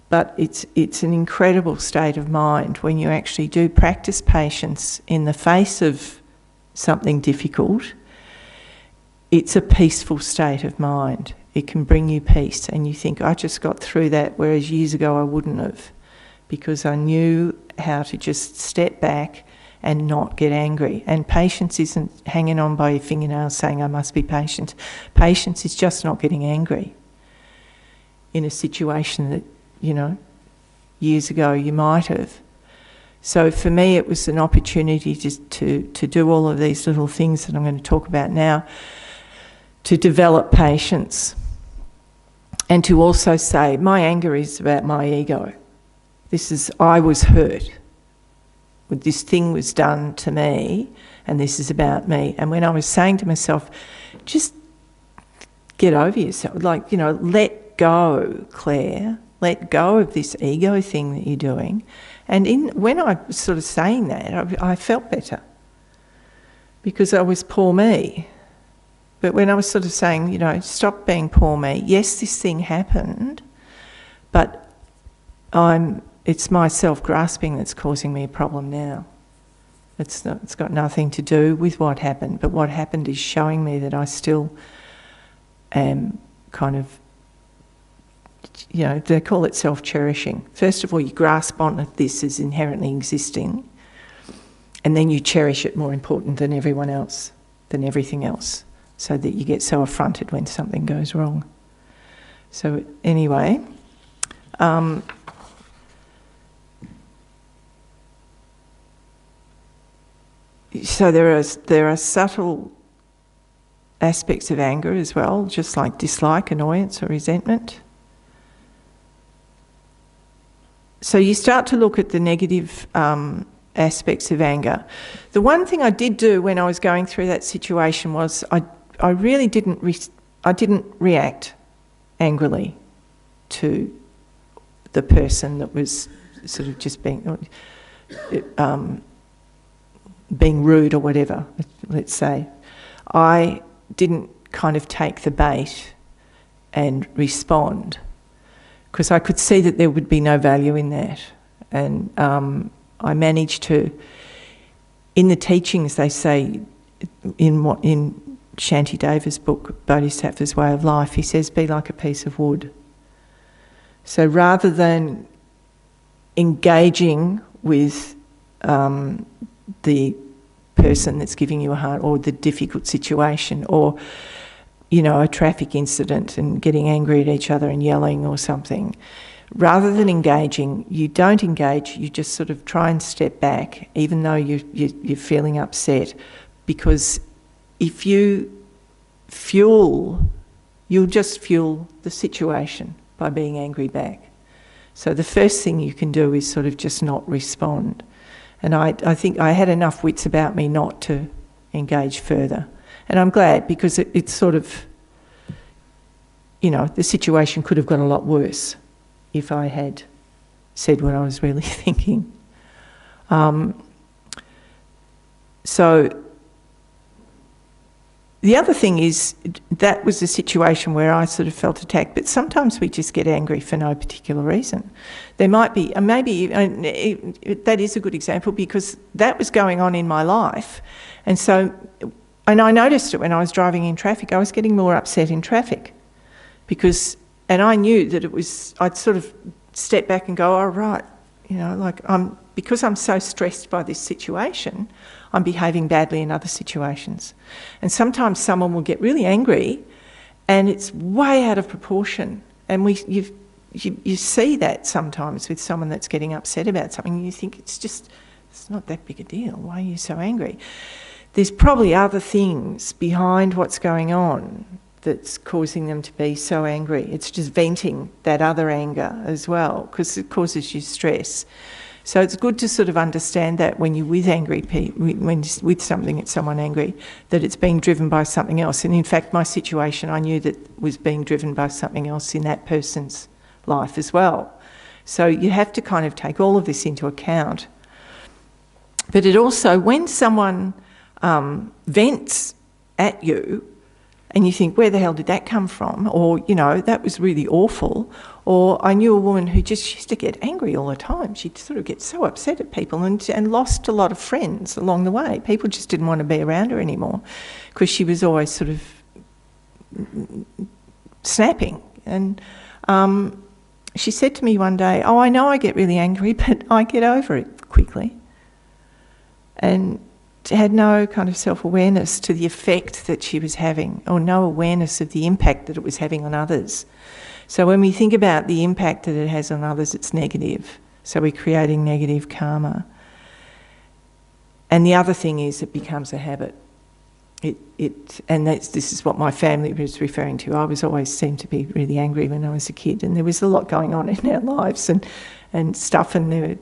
but it's an incredible state of mind when you actually do practice patience in the face of something difficult. It's a peaceful state of mind. It can bring you peace, and you think, I just got through that, whereas years ago I wouldn't have, because I knew how to just step back and not get angry. And patience isn't hanging on by your fingernails saying, I must be patient. Patience is just not getting angry in a situation that, years ago you might have. So for me it was an opportunity to do all of these little things that I'm going to talk about now, to develop patience, and to also say, my anger is about my ego. I was hurt. This thing was done to me, and this is about me. And when I was saying to myself, just get over yourself, let go, Claire, let go of this ego thing that you're doing. And when I was sort of saying that, I felt better, because I was poor me. But when I was sort of saying, stop being poor me, yes, this thing happened, but it's my self-grasping that's causing me a problem now. It's got nothing to do with what happened, but what happened is showing me that I still am kind of, they call it self-cherishing. First of all, you grasp on this as inherently existing, and then you cherish it more important than everyone else, than everything else, so that you get so affronted when something goes wrong. So anyway, so there are subtle aspects of anger as well, just like dislike, annoyance or resentment. So you start to look at the negative aspects of anger. The one thing I did do when I was going through that situation was I really didn't react angrily to the person that was sort of just being rude or whatever, let's say. I didn't kind of take the bait and respond, because I could see that there would be no value in that. And I managed to, in the teachings they say, in Shantideva's book, Bodhisattva's Way of Life, he says, be like a piece of wood. So rather than engaging with the person that's giving you a hard, or the difficult situation, or a traffic incident and getting angry at each other and yelling or something, rather than engaging, you don't engage, you just sort of try and step back, even though you're feeling upset, because if you you'll just fuel the situation by being angry back. So the first thing you can do is sort of just not respond. And I think I had enough wits about me not to engage further. And I'm glad, because it's sort of, the situation could have got a lot worse if I had said what I was really thinking. So the other thing is, that was a situation where I sort of felt attacked, but sometimes we just get angry for no particular reason. There might be, that is a good example, because that was going on in my life. And I noticed it when I was driving in traffic. I was getting more upset in traffic, and I knew that I'd sort of step back and go, oh, right, because I'm so stressed by this situation, I'm behaving badly in other situations. And sometimes someone will get really angry and it's way out of proportion. And you see that sometimes with someone that's getting upset about something, and you think, it's not that big a deal. Why are you so angry? There's probably other things behind what's going on that's causing them to be so angry. It's just venting that other anger as well, because it causes you stress. So it's good to sort of understand that when you're with angry people, when you're with someone angry, that it's being driven by something else. And in fact, my situation, I knew that was being driven by something else in that person's life as well. So you have to kind of take all of this into account. But it also, when someone vents at you, and you think, where the hell did that come from? Or, you know, that was really awful. Or I knew a woman who just used to get angry all the time. She'd sort of get so upset at people and lost a lot of friends along the way. People just didn't want to be around her anymore because she was always sort of snapping. And she said to me one day, oh, I know I get really angry, but I get over it quickly. And had no kind of self-awareness to the effect that she was having, or no awareness of the impact that it was having on others. So when we think about the impact that it has on others, it's negative. So we're creating negative karma. And the other thing is it becomes a habit. This is what my family was referring to. I was always seemed to be really angry when I was a kid, and there was a lot going on in our lives and stuff, and there were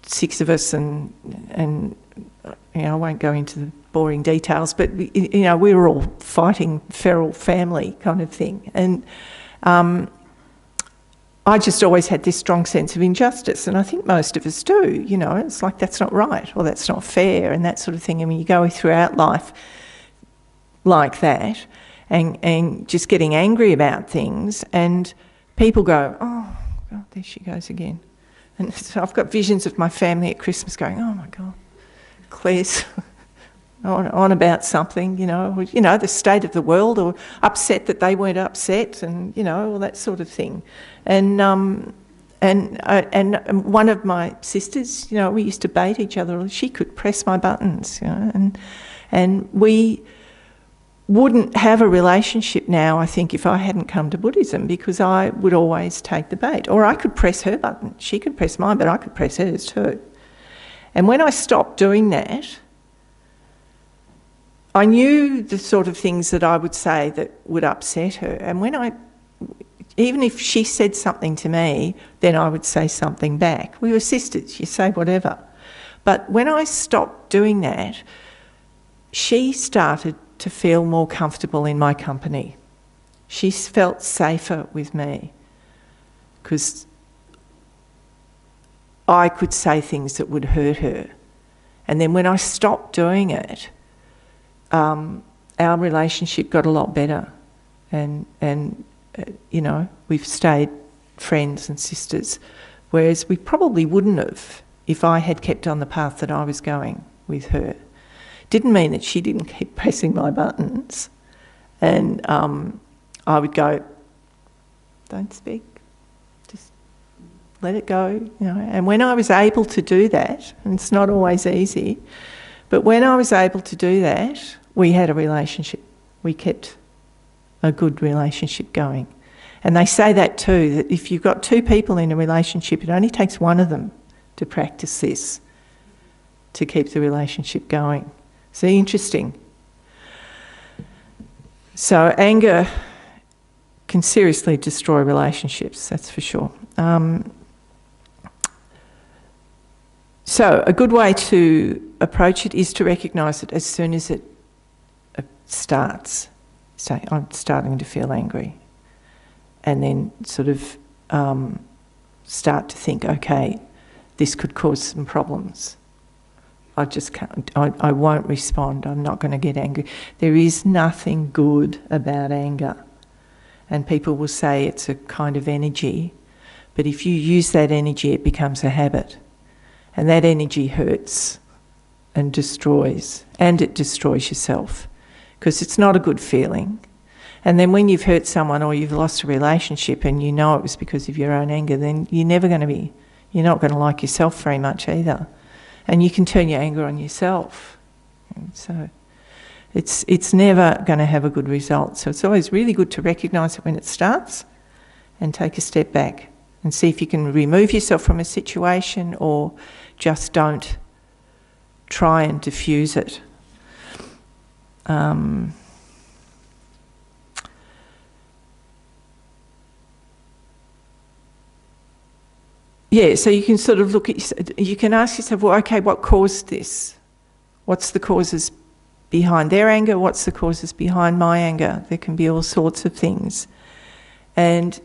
6 of us, and you know, I won't go into the boring details, but you know, we were all fighting feral family kind of thing, and I just always had this strong sense of injustice, and I think most of us do. You know, it's like that's not right, or that's not fair, and that sort of thing. And when you go throughout life like that, and just getting angry about things, and people go, oh God, there she goes again. And so I've got visions of my family at Christmas going, oh my God, Claire's on about something, you know, the state of the world, or upset that they weren't upset, and, you know, all that sort of thing. And one of my sisters, you know, we used to bait each other. She could press my buttons, you know, and we wouldn't have a relationship now, I think, if I hadn't come to Buddhism, because I would always take the bait. Or I could press her button. She could press mine, but I could press hers too. And when I stopped doing that, I knew the sort of things that I would say that would upset her. And even if she said something to me, then I would say something back. We were sisters, you say whatever. But when I stopped doing that, she started to feel more comfortable in my company. She felt safer with me because I could say things that would hurt her. And then when I stopped doing it, our relationship got a lot better. And you know, we've stayed friends and sisters, whereas we probably wouldn't have if I had kept on the path that I was going with her. Didn't mean that she didn't keep pressing my buttons, and I would go, don't speak, just let it go, you know. And when I was able to do that, and it's not always easy, but when I was able to do that, we had a relationship. We kept a good relationship going. And they say that too, that if you've got 2 people in a relationship, it only takes one of them to practice this to keep the relationship going. So interesting. So anger can seriously destroy relationships, that's for sure. So a good way to approach it is to recognise it as soon as it starts. Say, I'm starting to feel angry. And then sort of start to think, okay, this could cause some problems. I just can't, I won't respond, I'm not going to get angry. There is nothing good about anger. And people will say it's a kind of energy, but if you use that energy, it becomes a habit. And that energy hurts and destroys, and it destroys yourself, because it's not a good feeling. And then when you've hurt someone or you've lost a relationship and you know it was because of your own anger, then you're not going to like yourself very much either. And you can turn your anger on yourself. And so it's never going to have a good result. So it's always really good to recognise it when it starts and take a step back and see if you can remove yourself from a situation, or just don't try and diffuse it. Yeah, so you can sort of look at, you can ask yourself, well, okay, what caused this? What's the causes behind their anger? What's the causes behind my anger? There can be all sorts of things. And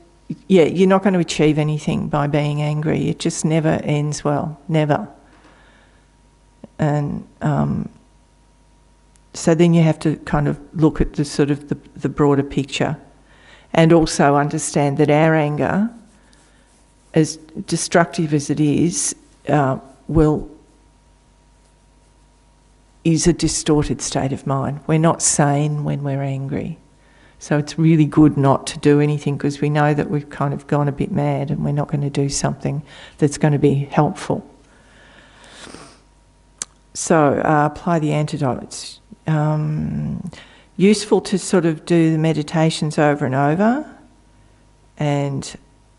yeah, you're not going to achieve anything by being angry. It just never ends well, never. And so then you have to kind of look at the sort of the broader picture, and also understand that our anger, as destructive as it is a distorted state of mind. We're not sane when we're angry. So it's really good not to do anything, because we know that we've kind of gone a bit mad and we're not going to do something that's going to be helpful. So apply the antidotes. Useful to sort of do the meditations over and over, and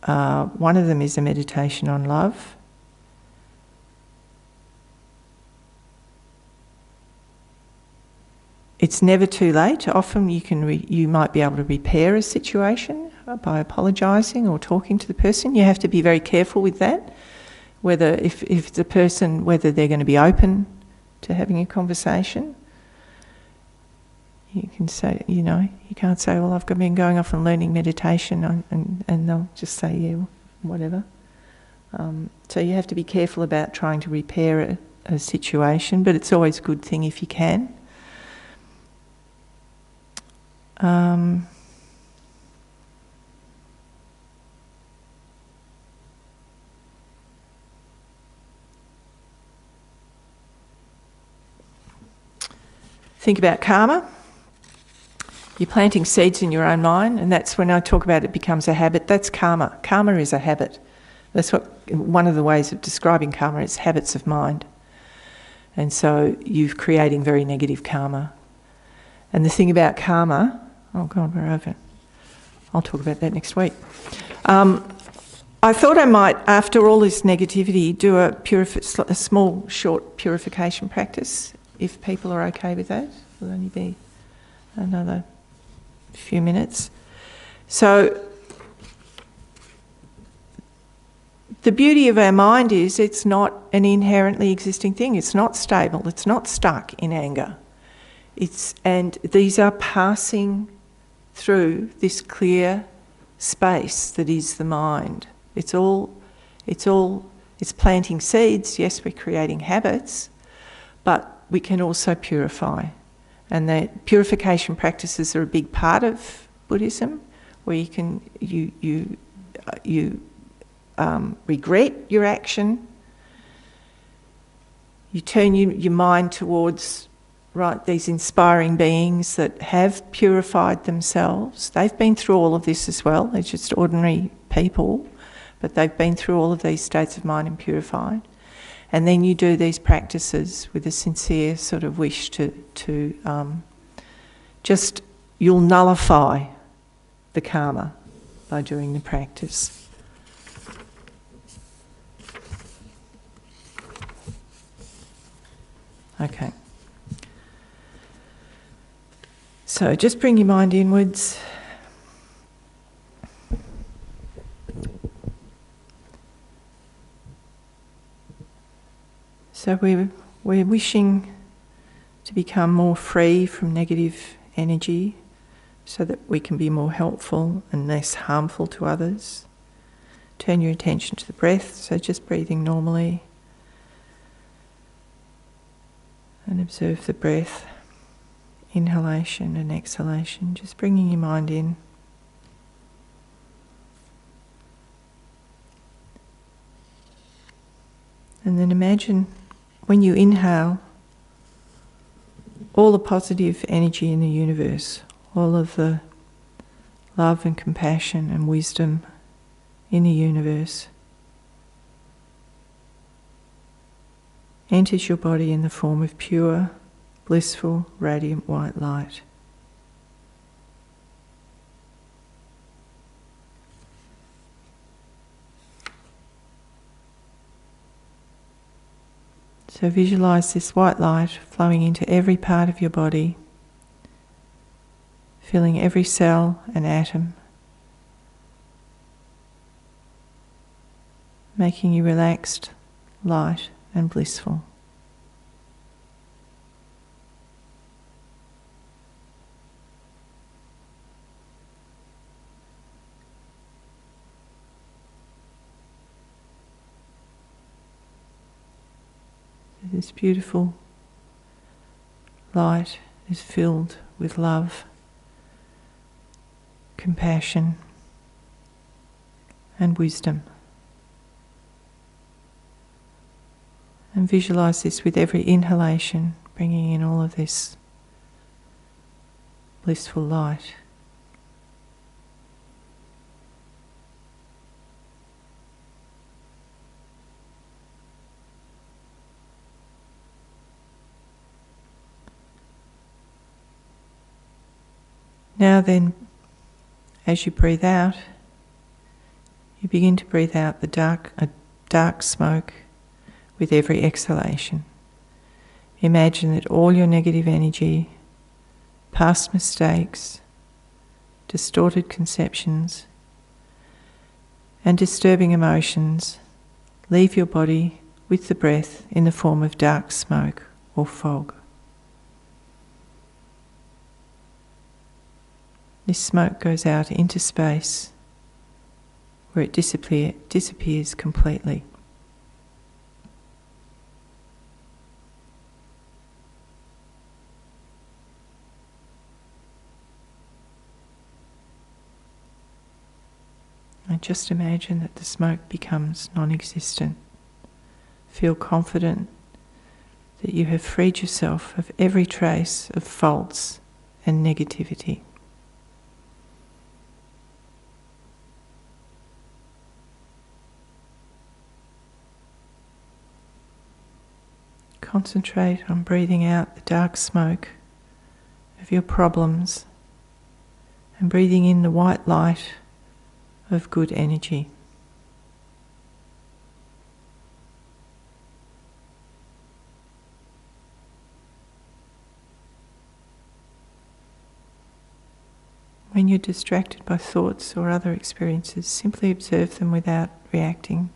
one of them is a meditation on love. It's never too late. Often you might be able to repair a situation by apologising or talking to the person. You have to be very careful with that, whether if the person, whether they're going to be open to having a conversation. You can say, you can't say, well, I've been going off and learning meditation, and they'll just say, yeah, whatever. So you have to be careful about trying to repair a situation, but it's always a good thing if you can. Think about karma. You're planting seeds in your own mind, and that's when I talk about it becomes a habit. That's karma. Karma is a habit. That's one of the ways of describing karma is habits of mind. And so you're creating very negative karma. And the thing about karma, oh God, we're over. I'll talk about that next week. I thought I might, after all this negativity, do a small, short purification practice, if people are okay with that. It'll only be another few minutes. So the beauty of our mind is it's not an inherently existing thing. It's not stable. It's not stuck in anger. And these are passing through this clear space that is the mind. It's planting seeds. Yes, we're creating habits, but we can also purify. And the purification practices are a big part of Buddhism, where you regret your action. You turn your mind towards these inspiring beings that have purified themselves. They've been through all of this as well. They're just ordinary people, but they've been through all of these states of mind and purified. And then you do these practices with a sincere sort of wish to you'll nullify the karma by doing the practice. Okay. So just bring your mind inwards. So we're wishing to become more free from negative energy so that we can be more helpful and less harmful to others. Turn your attention to the breath, so just breathing normally. And observe the breath, inhalation and exhalation, just bringing your mind in. And then imagine when you inhale all the positive energy in the universe, all of the love and compassion and wisdom in the universe enters your body in the form of pure, blissful, radiant white light. So visualise this white light flowing into every part of your body, filling every cell and atom. making you relaxed, light and blissful. This beautiful light is filled with love, compassion and wisdom. And visualize this with every inhalation, bringing in all of this blissful light. Now then, as you breathe out, you begin to breathe out a dark smoke with every exhalation. Imagine that all your negative energy, past mistakes, distorted conceptions, and disturbing emotions leave your body with the breath in the form of dark smoke or fog. This smoke goes out into space where it disappears completely. And just imagine that the smoke becomes non-existent. Feel confident that you have freed yourself of every trace of faults and negativity. Concentrate on breathing out the dark smoke of your problems and breathing in the white light of good energy. When you're distracted by thoughts or other experiences, simply observe them without reacting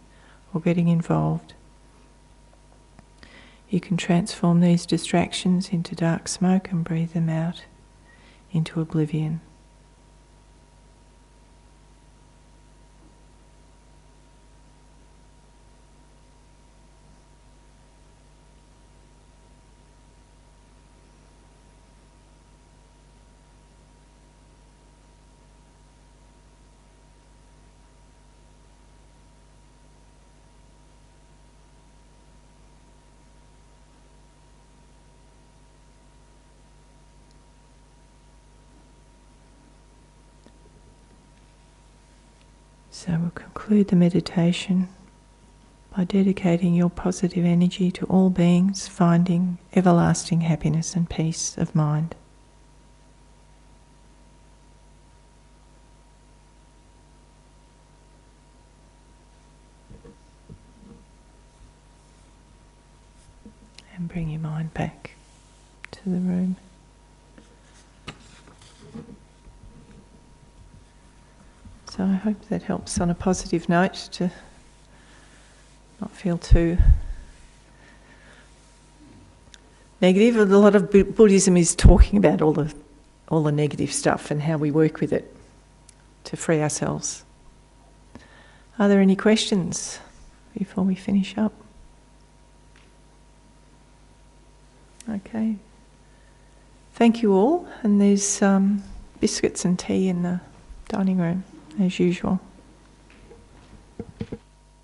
or getting involved. You can transform these distractions into dark smoke and breathe them out into oblivion. So we'll conclude the meditation by dedicating your positive energy to all beings, finding everlasting happiness and peace of mind. And bring your mind back to the room. So I hope that helps on a positive note to not feel too negative. A lot of Buddhism is talking about all the negative stuff and how we work with it to free ourselves. Are there any questions before we finish up? Okay. Thank you all, and there's biscuits and tea in the dining room as usual.